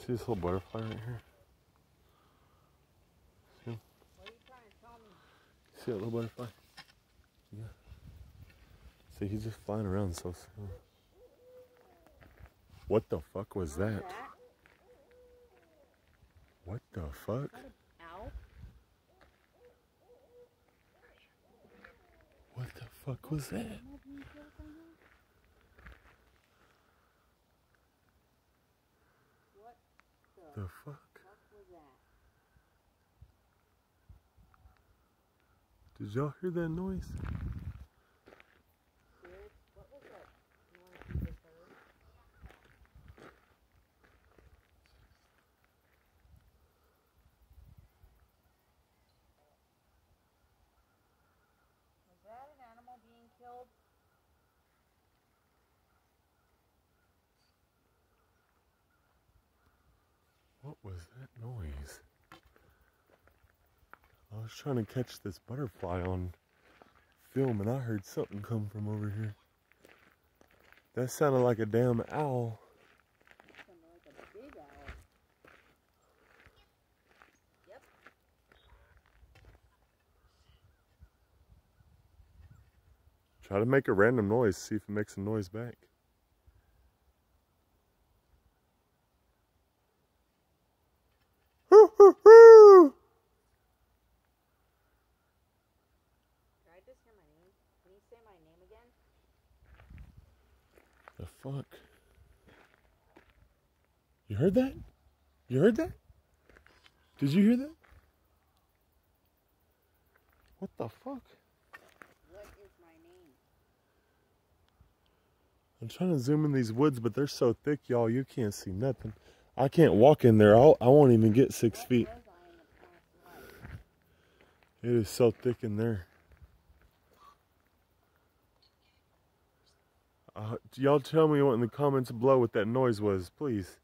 See this little butterfly right here? See him? What are you trying to tell me? See that little butterfly? Yeah. See, he's just flying around so slow. What the fuck was that? What the fuck? Ow. What the fuck was that? What The fuck? was that? Did y'all hear that noise? What was that noise you just heard? Was that an animal being killed? What was that noise? I was trying to catch this butterfly on film and I heard something come from over here. That sounded like a damn owl. That sounded like a big owl. Yep. Try to make a random noise, see if it makes a noise back. Did I just hear my name? Can you say my name again? The fuck? You heard that? You heard that? Did you hear that? What the fuck? What is my name? I'm trying to zoom in these woods, but they're so thick, y'all, you can't see nothing. I can't walk in there. I won't even get 6 feet. What was I in the past life? It is so thick in there. Y'all tell me what in the comments below what that noise was, please.